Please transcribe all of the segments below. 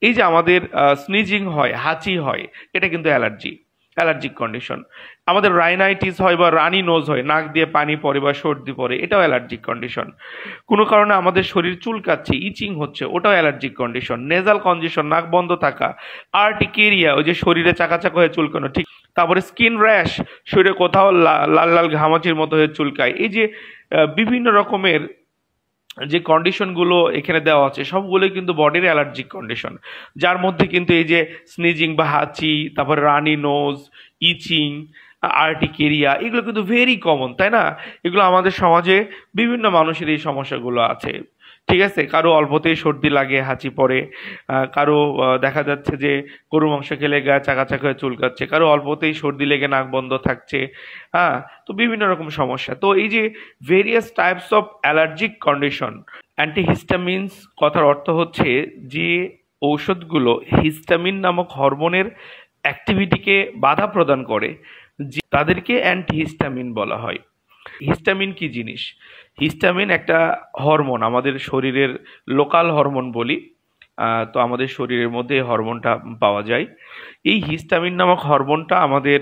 এই যে আমাদের স্নিজিং হয়, হাঁচি হয়, এটা কিন্তু অ্যালার্জিক কন্ডিশন। আমাদের রাইনাইটিস হয় বা রানি নোজ হয়, নাক দিয়ে পানি পড়ে বা সর্দি পড়ে, এটাও অ্যালার্জিক কন্ডিশন। কোনো কারণে আমাদের শরীর চুলকাচ্ছে, ইচিং হচ্ছে, ওটাও অ্যালার্জিক কন্ডিশন। নেজাল কনজেশন, নাক বন্ধ থাকা, আর্টিকেরিয়া, ওই যে শরীরে চাকা চাকা হয়ে চুলকানো, ঠিক। তারপরে স্কিন র্যাশ, শরীরে কোথাও লাল লাল ঘামাচির মতো হয়ে চুলকায়। এই যে বিভিন্ন রকমের যে কন্ডিশনগুলো এখানে দেওয়া আছে সবগুলোই কিন্তু বডির অ্যালার্জিক কন্ডিশন, যার মধ্যে কিন্তু এই যে স্নিজিং বা হাঁচি, তারপর রানি নোজ, ইচিং, আর্টিকেরিয়া, এগুলো কিন্তু ভেরি কমন, তাই না? এগুলো আমাদের সমাজে বিভিন্ন মানুষের এই সমস্যাগুলো আছে, ঠিক আছে। কারো অল্পতেই সর্দি লাগে, হাঁচি পড়ে, কারো দেখা যাচ্ছে যে গরু মাংস খেলে গায়ে চাকা চাকা হয়ে চুলকাচ্ছে, কারো অল্পতেই সর্দি লেগে নাক বন্ধ থাকছে। হ্যাঁ, তো বিভিন্ন রকম সমস্যা। তো এই যে various types of allergic condition, antihistamines কথার অর্থ হচ্ছে যে ঔষধগুলো হিস্টামিন নামক হরমোনের অ্যাক্টিভিটিকে বাধা প্রদান করে, তাদেরকে অ্যান্টিহিস্টামিন বলা হয়। হিস্টামিন কি জিনিস? হিস্টামিন একটা হরমোন, আমাদের শরীরের লোকাল হরমোন বলি। তো আমাদের শরীরের মধ্যে এই হরমোনটা পাওয়া যায়। এই হিস্টামিন নামক হরমোনটা আমাদের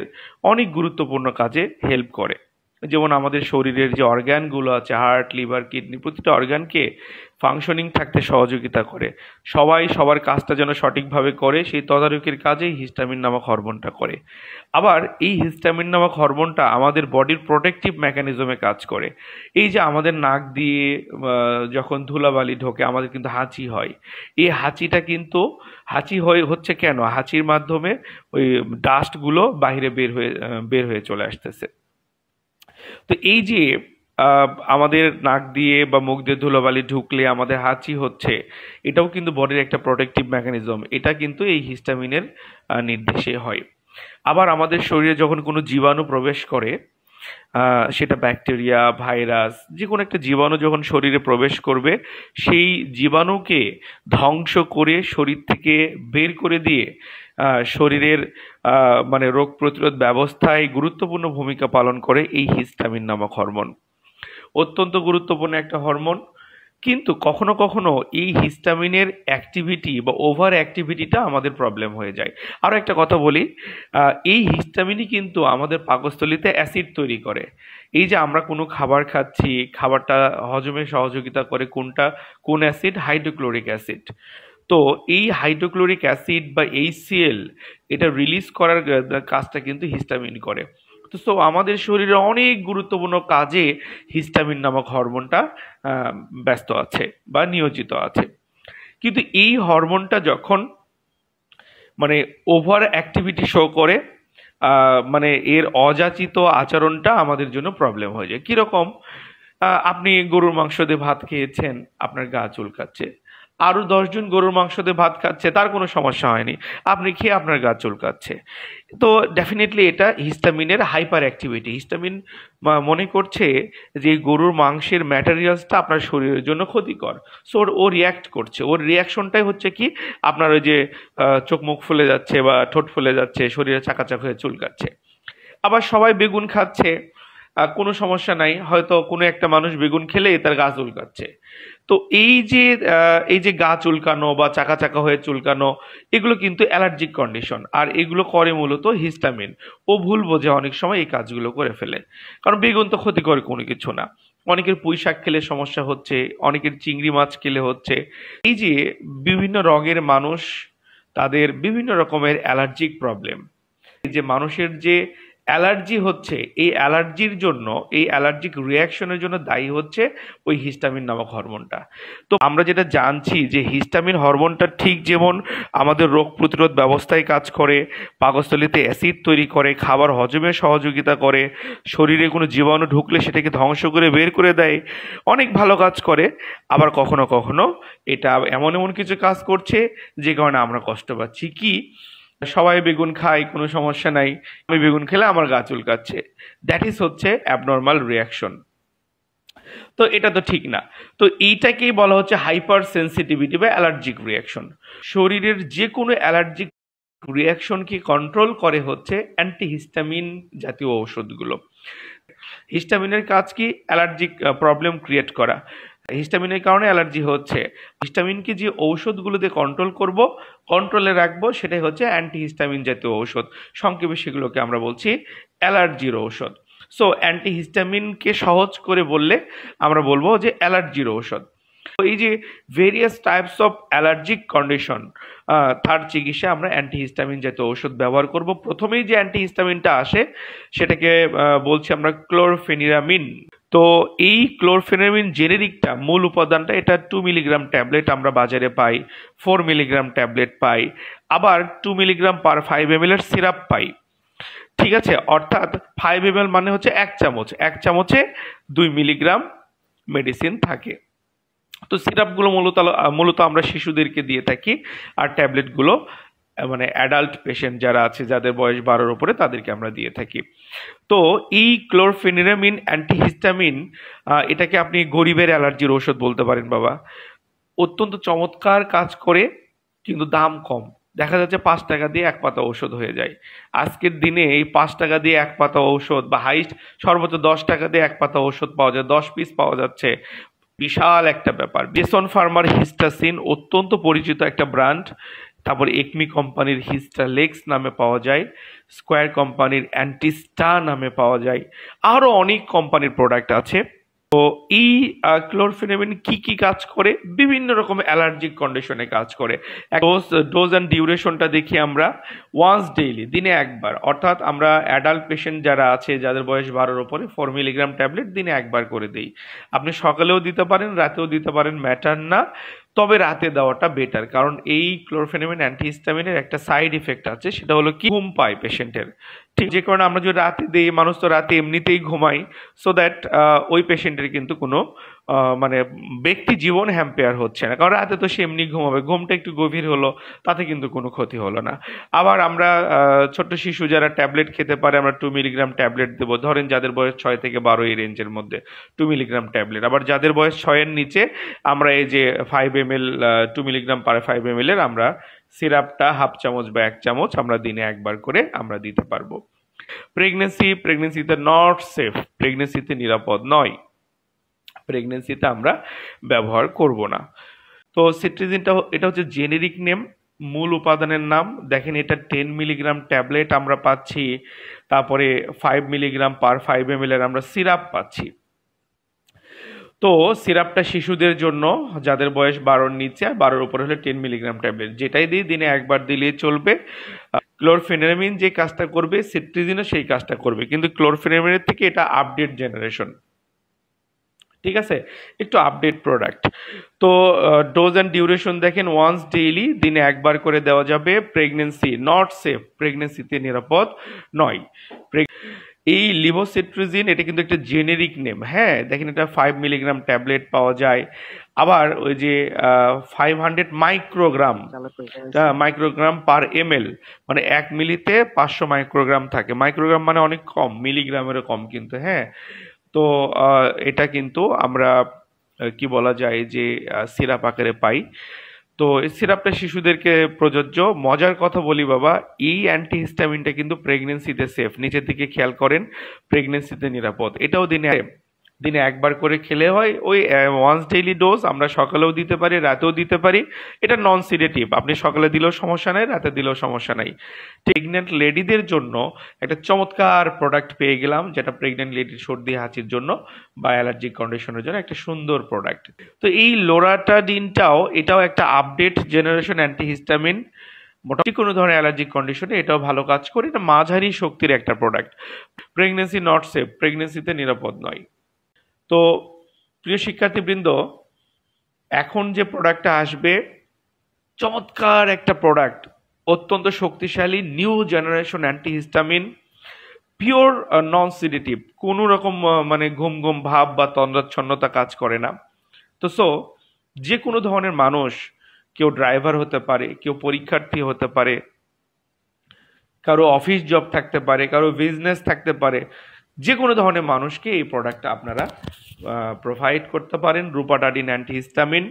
অনেক গুরুত্বপূর্ণ কাজে হেল্প করে। যেমন আমাদের শরীরের যে অর্গ্যানগুলো আছে, হার্ট, লিভার, কিডনি, প্রতিটা অর্গ্যানকে ফাংশনিং থাকতে সহযোগিতা করে। সবাই সবার কাজটা যেন সঠিকভাবে করে, সেই তদারকির কাজেই হিস্টামিন নামক হরমোনটা করে। আবার এই হিস্টামিন নামক হরমোনটা আমাদের বডির প্রোটেকটিভ মেকানিজমে কাজ করে। এই যে আমাদের নাক দিয়ে যখন ধুলাবালি ঢোকে, আমাদের কিন্তু হাঁচি হয়। এই হাঁচিটা কিন্তু হচ্ছে কেন? হাঁচির মাধ্যমে ওই ডাস্টগুলো বাইরে বের হয়ে চলে আসতেছে। তো এই যে আমাদের নাক দিয়ে বা মুখ দিয়ে ধুলোবালি ঢুকলে আমাদের হাঁচি হচ্ছে, এটাও কিন্তু বডির একটা প্রোটেকটিভ মেকানিজম। এটা কিন্তু এই হিস্টামিনের নির্দেশে হয়। আবার আমাদের শরীরে যখন কোনো জীবাণু প্রবেশ করে, সেটা ব্যাকটেরিয়া, ভাইরাস, যে কোনো একটা জীবাণু যখন শরীরে প্রবেশ করবে, সেই জীবাণুকে ধ্বংস করে শরীর থেকে বের করে দিয়ে শরীরের মানে রোগ প্রতিরোধ ব্যবস্থায় গুরুত্বপূর্ণ ভূমিকা পালন করে এই হিস্টামিন নামক হরমোন। অত্যন্ত গুরুত্বপূর্ণ একটা হরমোন। কিন্তু কখনো কখনো এই হিস্টামিনের অ্যাক্টিভিটি বা ওভার অ্যাক্টিভিটিটা আমাদের প্রবলেম হয়ে যায়। আরও একটা কথা বলি, এই হিস্টামিনই কিন্তু আমাদের পাকস্থলীতে অ্যাসিড তৈরি করে। এই যে আমরা কোনো খাবার খাচ্ছি, খাবারটা হজমে সহযোগিতা করে কোন অ্যাসিড? Hydrochloric acid. তো এই হাইড্রোক্লোরিক অ্যাসিড বা HCl, এটা রিলিজ করার কাজটা কিন্তু হিস্টামিন করে। তো আমাদের শরীরে অনেক গুরুত্বপূর্ণ কাজে হিস্টামিন নামক হরমোনটা ব্যস্ত আছে বা নিয়োজিত আছে। কিন্তু এই হরমোনটা যখন মানে ওভার অ্যাক্টিভিটি শো করে, মানে এর অযাচিত আচরণটা আমাদের জন্য প্রবলেম হয়ে যায়। কিরকম? আপনি গরুর মাংস দিয়ে ভাত খেয়েছেন, আপনার গা চুলকাচ্ছে। আরো 10 জন গরুর মাংস দিয়ে ভাত খাচ্ছে, তার কোনো সমস্যা হয়নি, আপনি খেয়ে আপনার গা চুলকাচ্ছে। তো ডেফিনেটলি এটা হিস্টামিনের হাইপার অ্যাক্টিভিটি। হিস্টামিন মনে করছে যে গরুর মাংসের ম্যাটেরিয়ালসটা আপনার শরীরের জন্য ক্ষতিকর, সো ও রিয়াক্ট করছে। ওর রিয়াকশনটাই হচ্ছে কি, আপনার ওই যে চোখ মুখ ফুলে যাচ্ছে বা ঠোঁট ফুলে যাচ্ছে, শরীরে চাকাচাক হয়ে চুলকাচ্ছে। আবার সবাই বেগুন খাচ্ছে, কোনো সমস্যা নাই, হয়তো কোনো একটা মানুষ বেগুন খেলে তার গা চুলকাচ্ছে। তো এই যে গা চুলকানো বা চাকা চাকা হয়ে চুলকানো, এগুলো কিন্তু অ্যালার্জিক কন্ডিশন, আর এগুলো করে মূলত হিস্টামিন। ও ভুল বোঝে অনেক সময়, এই কাজগুলো করে ফেলে। কারণ বেগুন তো ক্ষতিকর কোনো কিছু না। অনেকের পুঁই শাক খেলে সমস্যা হচ্ছে, অনেকের চিংড়ি মাছ খেলে হচ্ছে। এই যে বিভিন্ন রঙের মানুষ, তাদের বিভিন্ন রকমের অ্যালার্জিক প্রবলেম। এই যে মানুষের যে অ্যালার্জি হচ্ছে, এই অ্যালার্জির জন্য, এই অ্যালার্জিক রিয়াকশনের জন্য দায়ী হচ্ছে ওই হিস্টামিন নামক হরমোনটা। তো আমরা যেটা জানছি যে হিস্টামিন হরমোনটা ঠিক যেমন আমাদের রোগ প্রতিরোধ ব্যবস্থায় কাজ করে, পাকস্থলীতে অ্যাসিড তৈরি করে, খাবার হজমে সহযোগিতা করে, শরীরে কোনো জীবাণু ঢুকলে সেটাকে ধ্বংস করে বের করে দেয়, অনেক ভালো কাজ করে। আবার কখনো কখনো এটা এমন এমন কিছু কাজ করছে যে কারণে আমরা কষ্ট পাচ্ছি। কি? সবাই বেগুন খায়, কোনো সমস্যা নাই, আমি বেগুন খেলে আমার গা চুলকাচ্ছে। দ্যাট ইজ হচ্ছে অ্যাবনর্মাল রিয়াকশন। তো এটা তো ঠিক না। তো এইটাকেই বলা হচ্ছে হাইপার সেন্সিটিভিটি বা অ্যালার্জিক রিয়াকশন। শরীরের যে কোনো অ্যালার্জিক রিয়াকশনকে কন্ট্রোল করে হচ্ছে অ্যান্টিহিস্টামিন জাতীয় ঔষধগুলো। হিস্টামিনের কাজ কি? অ্যালার্জিক প্রবলেম ক্রিয়েট করা। হিস্টামিনের কারণে অ্যালার্জি হচ্ছে, হিস্টামিনকে যে ঔষধগুলোতে কন্ট্রোল করব, কন্ট্রোলে রাখবো, সেটাই হচ্ছে অ্যান্টিহিস্টামিন জাতীয় ঔষধ। সংক্ষেপে সেগুলোকে আমরা বলছি অ্যালার্জির ঔষধ। সো অ্যান্টিহিস্টামিনকে সহজ করে বললে আমরা বলবো যে অ্যালার্জির ঔষধ। তো এই যে various types of allergic condition, তার চিকিৎসা আমরা অ্যান্টিহিস্টামিন জাতীয় ঔষধ ব্যবহার করব। প্রথমেই যে অ্যান্টিহিস্টামিনটা আসে সেটাকে বলছি আমরা ক্লোরফেনিরামিন। তো এই ক্লোরফেনিরামিন জেনেরিকটা, মূল উপাদানটা, এটা 2 মিলিগ্রাম ট্যাবলেট আমরা বাজারে পাই, 4 মিলিগ্রাম ট্যাবলেট পাই, আবার 2 মিলিগ্রাম পার 5 ml এর সিরাপ পাই। ঠিক আছে, অর্থাৎ 5 ml মানে হচ্ছে 1 চামচ, 1 চামচে 2 মিলিগ্রাম মেডিসিন থাকে। তো সিরাপগুলো মূলত আমরা শিশুদেরকে দিয়ে থাকি, আর ট্যাবলেটগুলো মানে অ্যাডাল্ট পেশেন্ট যারা আছে, যাদের বয়স 12-র উপরে, তাদেরকে আমরা দিয়ে থাকি। তো এই ক্লোরফেনিরামিন অ্যান্টিহিস্টামিন, এটাকে আপনি গরিবের অ্যালার্জির ঔষধ বলতে পারেন বাবা। অত্যন্ত চমৎকার কাজ করে, কিন্তু দাম কম। দেখা যাচ্ছে 5 টাকা দিয়ে 1 পাতা ঔষধ হয়ে যায়। আজকের দিনে এই 5 টাকা দিয়ে 1 পাতা ঔষধ, বা হাইস্ট সর্বোচ্চ 10 টাকা দিয়ে 1 পাতা ঔষধ পাওয়া যায়, 10 পিস পাওয়া যাচ্ছে, বিশাল একটা ব্যাপার। বেসন ফার্মার হিস্টাসিন অত্যন্ত পরিচিত একটা ব্র্যান্ড। তারপর একমি কোম্পানির হিস্টালেক্স নামে পাওয়া যায়, স্কোয়ার কোম্পানির অ্যান্টিস্টা নামে পাওয়া যায়, আরও অনেক কোম্পানির প্রোডাক্ট আছে। তো এই ক্লোরফেনিরামিন কি কি কাজ করে? বিভিন্ন রকম অ্যালার্জিক কন্ডিশনে কাজ করে। ডোজ অ্যান্ড ডিউরেশনটা দেখি আমরা। ওয়ান্স ডেইলি, দিনে একবার, অর্থাৎ আমরা অ্যাডাল্ট পেশেন্ট যারা আছে, যাদের বয়স 12-র উপরে, 4 মিলিগ্রাম ট্যাবলেট দিনে একবার করে দিই। আপনি সকালেও দিতে পারেন, রাতেও দিতে পারেন, ম্যাটার না, তবে রাতে দেওয়াটা বেটার। কারণ এই ক্লোরফেনিরামিন অ্যান্টিহিস্টামিনের একটা সাইড ইফেক্ট আছে, সেটা হলো কি, ঘুম পায় পেশেন্টের। ঠিক যে কারণে আমরা যদি রাতে দিই, মানুষ তো রাতে এমনিতেই ঘুমাই, সো দ্যাট ওই পেশেন্টের কিন্তু কোনো মানে ব্যক্তি জীবন হ্যাম্পেয়ার হচ্ছে না, কারণ রাতে তো সে এমনি ঘুমাবে, ঘুমটা একটু গভীর হলো, তাতে কিন্তু কোনো ক্ষতি হলো না। আবার আমরা ছোট্ট শিশু যারা ট্যাবলেট খেতে পারে, আমরা 2 মিলিগ্রাম ট্যাবলেট দেবো, ধরেন যাদের বয়স 6 থেকে 12 এই রেঞ্জের মধ্যে 2 মিলিগ্রাম ট্যাবলেট। আবার যাদের বয়স 6-এর নিচে আমরা এই যে 5 ml 2 মিলিগ্রাম পার 5 ml এর আমরা সিরাপটা হাফ চামচ বা 1 চামচ আমরা দিনে একবার করে আমরা দিতে পারবো। প্রেগনেন্সিতে নট সেফ, প্রেগনেন্সিতে নিরাপদ নয়, প্রেগনেন্সিতে আমরা ব্যবহার করব না। তো সিট্রিজিনটা, এটা হচ্ছে জেনেরিক নেম, মূল উপাদানের নাম। দেখেন এটা 10 মিলিগ্রাম ট্যাবলেট আমরা পাচ্ছি, তারপরে 5 মিলিগ্রাম পার 5 ml এর আমরা সিরাপ পাচ্ছি। তো সিরাপটা শিশুদের জন্য, যাদের বয়স 12-র নিচে, আর 12-র উপরে হলে 10 মিলিগ্রাম ট্যাবলেট, যেটাই দিই দিনে একবার দিলেই চলবে। ক্লোরফেনিরামিন যে কাজটা করবে, সিট্রিজিনও সেই কাজটা করবে, কিন্তু ক্লোরফেনিরামিনের থেকে এটা আপডেট জেনারেশন। ঠিক আছে, একটু আপডেট প্রোডাক্ট। তো ডোজ অ্যান্ড ডিউরেশন দেখেন, ওয়ান্স ডেইলি, দিনে একবার করে দেওয়া যাবে। প্রেগনেন্সি নট সেফ, প্রেগনেন্সিতে নিরাপদ নয়। এই লিভোসিট্রিজিন, এটা কিন্তু একটা জেনেরিক নেম। হ্যাঁ, দেখেন এটা 5 মিলিগ্রাম ট্যাবলেট পাওয়া যায়। আবার ওই যে 500 মাইক্রোগ্রাম পার ml, মানে 1 মিলিতে 500 মাইক্রোগ্রাম থাকে। মাইক্রোগ্রাম মানে অনেক কম, মিলিগ্রামেরও কম কিন্তু। হ্যাঁ, তো এটা কিন্তু আমরা কি বলা যায় যে সিরাপ আকারে পাই। তো এই সিরাপটা শিশুদেরকে প্রযোজ্য। মজার কথা বলি বাবা, এই অ্যান্টিহিস্টামিনটা কিন্তু প্রেগনেন্সিতে সেফ, নিচের দিকে খেয়াল করেন, প্রেগনেন্সিতে নিরাপদ। এটাও দিনে দিনে একবার করে খেলে হয়। ওই ওয়ান্স ডেইলি ডোজ, আমরা সকালেও দিতে পারি, রাতেও দিতে পারি। এটা নন সিডেটিভ, আপনি সকালে দিলেও সমস্যা নাই, রাতে দিলেও সমস্যা নাই। প্রেগনেন্ট লেডিদের জন্য একটা চমৎকার প্রোডাক্ট পেয়ে গেলাম, যেটা প্রেগনেন্ট লেডির সর্দি হাঁচির জন্য বা অ্যালার্জিক কন্ডিশনের জন্য একটা সুন্দর প্রোডাক্ট। তো এই লোরাটাডিনটাও, এটাও একটা আপডেট জেনারেশন অ্যান্টিহিস্টামিন। মোটামুটি কোনো ধরনের অ্যালার্জিক কন্ডিশনে এটাও ভালো কাজ করে। এটা মাঝারি শক্তির একটা প্রোডাক্ট। প্রেগনেন্সি নট সেফ, প্রেগনেন্সিতে নিরাপদ নয়। তো প্রিয় শিক্ষার্থীবৃন্দ, এখন যে প্রোডাক্টটা আসবে, চমৎকার একটা প্রোডাক্ট, অত্যন্ত শক্তিশালী নিউ জেনারেশন অ্যান্টিহিস্টামিন, পিওর নন সিডেটিভ, কোনো রকম মানে ঘুম ঘুম ভাব বা তন্দ্রাচ্ছন্নতা কাজ করে না। তো যে কোনো ধরনের মানুষ, কেউ ড্রাইভার হতে পারে, কেউ পরীক্ষার্থী হতে পারে, কারো অফিস জব থাকতে পারে, কারো বিজনেস থাকতে পারে, যে কোনো ধরনের মানুষকে এই প্রোডাক্টটা আপনারা প্রোভাইড করতে পারেন। Rupatadine antihistamine.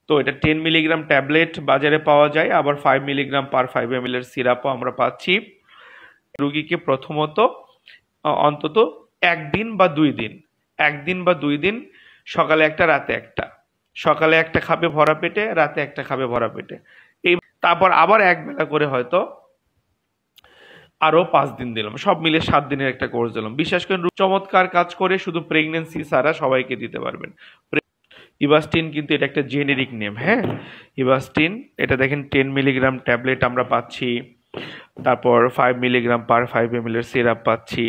তো এটা 10 মিলিগ্রাম ট্যাবলেট বাজারে পাওয়া যায়, আবার 5 মিলিগ্রাম পার 5 ml এর সিরাপও আমরা পাচ্ছি। রোগীকে প্রথমত অন্তত 1 দিন বা 2 দিন সকালে একটা রাতে একটা, সকালে একটা খাবে ভরা পেটে, রাতে একটা খাবে ভরা পেটে। এই তারপর আবার এক বেলা করে হয়তো আরো 5 দিন দিলাম, সব মিলে 7 দিনের একটা কোর্স দিলাম। বিশ্বাস করেন চমৎকার কাজ করে, শুধু প্রেগনেন্সি ছাড়া সবাইকে দিতে পারবেন। ইভাস্টিন কিন্তু এটা একটা জেনেরিক নেম, হ্যাঁ। ইভাস্টিন এটা দেখেন 10 মিলিগ্রাম ট্যাবলেট আমরা পাচ্ছি, তারপর 5 মিলিগ্রাম পার 5 ml এর সিরাপ পাচ্ছি।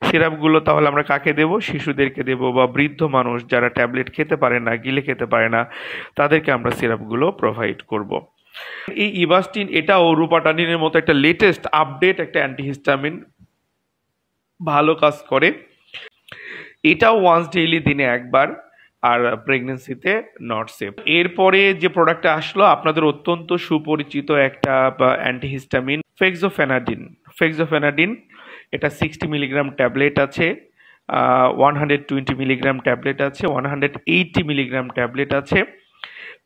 সিরাপগুলো তাহলে আমরা কাকে দেব? শিশুদেরকে দেব, বা বৃদ্ধ মানুষ যারা ট্যাবলেট খেতে পারে না, গিলে খেতে পারে না, তাদেরকে আমরা সিরাপগুলো প্রোভাইড করব। এই ইভাস্টিন এটাও রুপাটানিনের মতো একটা লেটেস্ট আপডেট একটা অ্যান্টিহিস্টামিন, ভালো কাজ করে। এটাও ওয়ান্স ডেইলি, দিনে একবার, আর প্রেগনেন্সিতে নট সেফ। এরপরে যে প্রোডাক্টটা আসলো আপনাদের অত্যন্ত সুপরিচিত একটা অ্যান্টিহিস্টামিন, ফেক্সোফেনাডিন। ফেক্সোফেনাডিন এটা 60 মিলিগ্রাম ট্যাবলেট আছে, 120 মিলিগ্রাম ট্যাবলেট আছে, 180 মিলিগ্রাম ট্যাবলেট আছে,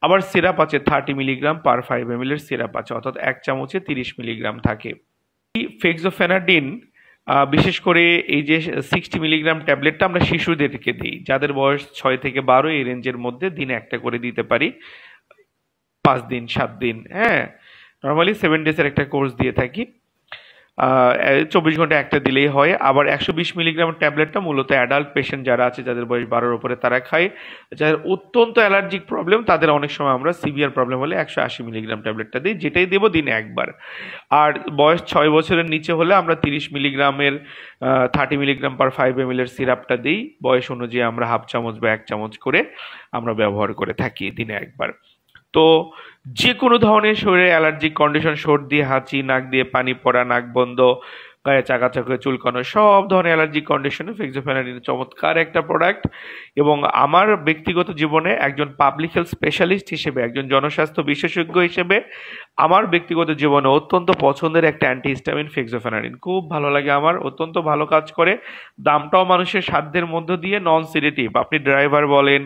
আবার সিরাপ আছে 30 মিলিগ্রাম পার 5 ml এর সিরাপ আছে, অর্থাৎ এক চামচে 30 মিলিগ্রাম থাকে। এই ফেক্সোফেনাডিন বিশেষ করে এই যে 60 মিলিগ্রাম ট্যাবলেটটা আমরা শিশুদেরকে দিই, যাদের বয়স 6 থেকে 12 এই রেঞ্জের মধ্যে, দিনে একটা করে দিতে পারি, 5 দিন 7 দিন, হ্যাঁ। নর্মালি 7 ডেজের একটা কোর্স দিয়ে থাকি, 24 ঘন্টা একটা দিলেই হয়। আবার 120 মিলিগ্রাম ট্যাবলেটটা মূলত অ্যাডাল্ট পেশেন্ট যারা আছে, যাদের বয়স 12-র উপরে, তারা খায়। যাদের অত্যন্ত অ্যালার্জিক প্রবলেম, তাদের অনেক সময় আমরা সিভিয়ার প্রবলেম হলে 180 মিলিগ্রাম ট্যাবলেটটা দিই, যেটাই দেবো দিনে একবার। আর বয়স 6 বছরের নিচে হলে আমরা 30 মিলিগ্রামের 30 মিলিগ্রাম পার 5 ml এর সিরাপটা দিই, বয়স অনুযায়ী আমরা হাফ চামচ বা 1 চামচ করে আমরা ব্যবহার করে থাকি দিনে একবার। তো যে কোনো ধরনের শরীরে অ্যালার্জিক কন্ডিশন, সর্দি, হাঁচি, নাক দিয়ে পানি পড়া, নাক বন্ধ, গায়ে চাকা হয়ে চুলকানো, সব ধরনের অ্যালার্জিক কন্ডিশনে ফেক্সোফেনাডিন চমৎকার একটা প্রোডাক্ট। এবং আমার ব্যক্তিগত জীবনে একজন পাবলিক হেলথ স্পেশালিস্ট হিসেবে, একজন জনস্বাস্থ্য বিশেষজ্ঞ হিসেবে, আমার ব্যক্তিগত জীবনে অত্যন্ত পছন্দের একটা অ্যান্টিহিস্টামিন ফেক্সোফেনাডিন। খুব ভালো লাগে আমার, অত্যন্ত ভালো কাজ করে। দামটাও মানুষের সাধ্যের মধ্য দিয়ে, নন সিডেটিভ। আপনি ড্রাইভার বলেন,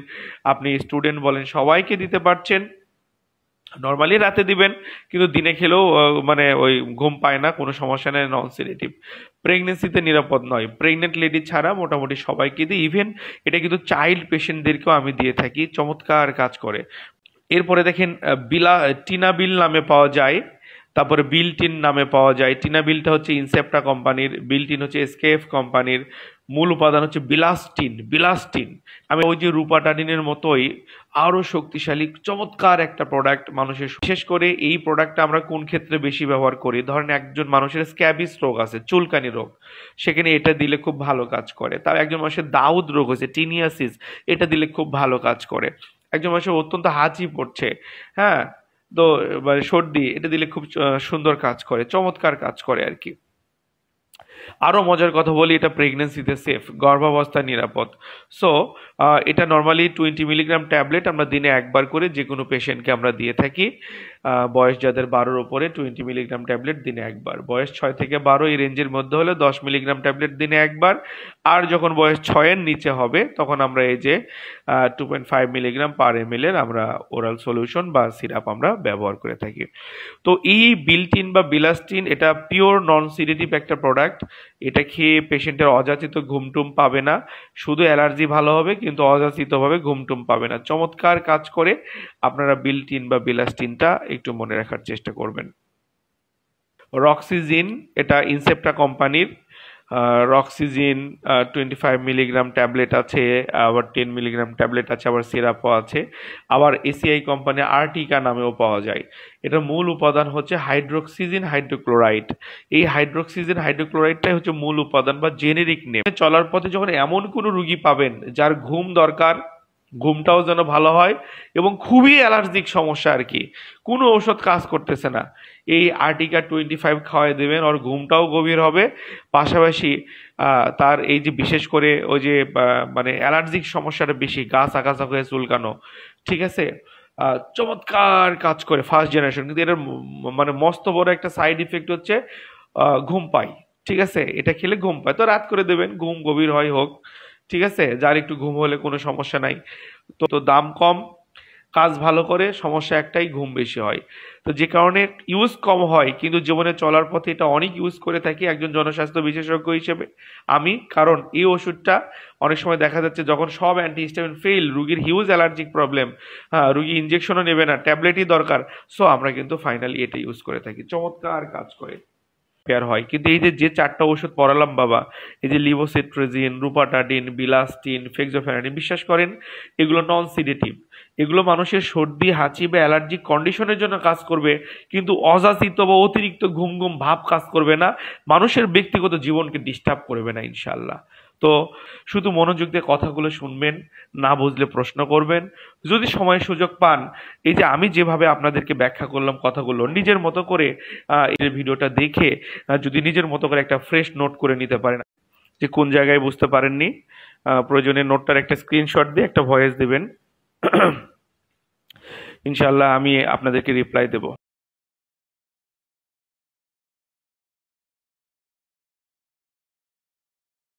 আপনি স্টুডেন্ট বলেন, সবাইকে দিতে পারছেন। নর্মালি রাতে দিবেন, কিন্তু দিনে খেলেও মানে ওই ঘুম পায় না, কোনো সমস্যা নেই, নন সিডেটিভ। প্রেগনেন্সিতে নিরাপদ নয়, প্রেগনেন্ট লেডি ছাড়া মোটামুটি সবাইকে দিই। ইভেন এটা কিন্তু চাইল্ড পেশেন্টদেরকেও আমি দিয়ে থাকি, চমৎকার কাজ করে। এরপরে দেখেন টিনাবিল নামে পাওয়া যায়, তারপরে বিল্টিন নামে পাওয়া যায়। টিনাবিলটা হচ্ছে ইনসেপ্টা কোম্পানির, বিল্টিন হচ্ছে এসকেএফ কোম্পানির। মূল উপাদান হচ্ছে বিলাস্টিন। বিলাস্টিন আমি ওই যে রুপাটাডিনের মতোই আরো শক্তিশালী, চমৎকার একটা প্রোডাক্ট মানুষের। বিশেষ করে এই প্রোডাক্টটা আমরা কোন ক্ষেত্রে বেশি ব্যবহার করি? ধরেন একজন মানুষের স্ক্যাবিস রোগ আছে, চুলকানি রোগ, সেখানে এটা দিলে খুব ভালো কাজ করে। তার একজন মানুষের দাউদ রোগ হয়েছে, টিনিয়াসিস, এটা দিলে খুব ভালো কাজ করে। একজন মানুষের অত্যন্ত হাঁচি পড়ছে, হ্যাঁ, তো মানে সর্দি, এটা দিলে খুব সুন্দর কাজ করে, চমৎকার কাজ করে আর কি। আরো মজার কথা বলি, এটা প্রেগনেন্সিতে সেফ, গর্ভাবস্থায় নিরাপদ। সো এটা নর্মালি 20 মিলিগ্রাম ট্যাবলেট আমরা দিনে একবার করে যে কোনো পেশেন্টকে আমরা দিয়ে থাকি। বয়স যাদের 12-র উপরে 20 মিলিগ্রাম ট্যাবলেট দিনে একবার, বয়স 6 থেকে 12 এই রেঞ্জের মধ্যে হলে 10 মিলিগ্রাম ট্যাবলেট দিনে একবার। আর যখন বয়স 6-এর নিচে হবে তখন আমরা এই যে 2.5 মিলিগ্রাম পার ml এর আমরা ওরাল সলিউশন বা সিরাপ আমরা ব্যবহার করে থাকি। তো এই বিল্টিন বা বিলাস্টিন এটা পিওর নন সিডেটিভ একটা প্রোডাক্ট। এটা খেয়ে পেশেন্টের অযাচিত ঘুমটুম পাবে না, শুধু অ্যালার্জি ভালো হবে, কিন্তু অযাচিতভাবে ঘুমটুম পাবে না। চমৎকার কাজ করে। আপনারা বিল্টিন বা বিলাস্টিনটা একটু মনে রাখার চেষ্টা করবেন। রক্সিজিন এটা ইনসেপ্টা কোম্পানির। রক্সিজিন 25 মিলিগ্রাম ট্যাবলেট আছে, আবার 10 মিলিগ্রাম ট্যাবলেট আছে, আবার সিরাপও আছে। আবার এসিআই কোম্পানি আর্টিকা নামেও পাওয়া যায়। এটার মূল উপাদান হচ্ছে হাইড্রোক্সিজিন হাইড্রোক্লোরাইড। এই হাইড্রোক্সিজিন হাইড্রোক্লোরাইডটাই হচ্ছে মূল উপাদান বা জেনেরিক নেম। চলার পথে যখন এমন কোনো রুগী পাবেন যার ঘুম দরকার, ঘুমটাও যেন ভালো হয়, এবং খুবই অ্যালার্জিক সমস্যা আর কি, কোনো ঔষধ কাজ করতেছে না, এই আর্টিকা 25 খাওয়াই দেবেন, ওর ঘুমটাও গভীর হবে, পাশাপাশি তার এই যে বিশেষ করে ওই যে মানে অ্যালার্জিক সমস্যাটা বেশি, গা চাকা হয়ে চুলকানো, ঠিক আছে, চমৎকার কাজ করে ফার্স্ট জেনারেশন। কিন্তু এটার মানে মস্ত বড় একটা সাইড ইফেক্ট হচ্ছে ঘুম পাই, ঠিক আছে, এটা খেলে ঘুম পায়, তো রাত করে দেবেন, ঘুম গভীর হয় হোক, ঠিক আছে, যার একটু ঘুম হলে কোনো সমস্যা নাই। তো দাম কম, কাজ ভালো করে, সমস্যা একটাই, ঘুম বেশি হয়। তো যে কারণে ইউজ কম হয়, কিন্তু জীবনে চলার পথে এটা অনেক ইউজ করে থাকি একজন জনস্বাস্থ্য বিশেষজ্ঞ হিসেবে আমি। কারণ এই ওষুধটা অনেক সময় দেখা যাচ্ছে যখন সব অ্যান্টিহিস্টামিন ফেল, রুগীর হিউজ অ্যালার্জিক প্রবলেম, রুগী ইনজেকশনও নেবে না, ট্যাবলেটই দরকার, সো আমরা কিন্তু ফাইনালি এটা ইউজ করে থাকি, চমৎকার কাজ করে পেয়ার হয়। কিন্তু এই যে যে চারটা ওষুধ পড়ালাম বাবা, এই যে লিভোসিট্রিজিন, রুপাটাডিন, বিলাস্টিন, ফেক্সোফেনাডিন, বিশ্বাস করেন এগুলো নন সিডেটিভ। এগুলো মানুষের সর্দি, হাঁচি বা অ্যালার্জিক কন্ডিশনের জন্য কাজ করবে, কিন্তু অযাচিত বা অতিরিক্ত ঘুম ঘুম ভাব কাজ করবে না, মানুষের ব্যক্তিগত জীবনকে ডিস্টার্ব করবে না ইনশাল্লাহ। তো শুধু মনোযোগ দিয়ে কথাগুলো শুনবেন, না বুঝলে প্রশ্ন করবেন, যদি সময় সুযোগ পান এই যে আমি যেভাবে আপনাদেরকে ব্যাখ্যা করলাম কথাগুলো নিজের মতো করে এই ভিডিওটা দেখে যদি নিজের মতো করে একটা ফ্রেশ নোট করে নিতে পারেন যে কোন জায়গায় বুঝতে পারেননি, প্রয়োজনে নোটটার একটা স্ক্রিনশট দিয়ে একটা ভয়েস দেবেন, ইনশাল্লাহ আমি আপনাদেরকে রিপ্লাই দেব।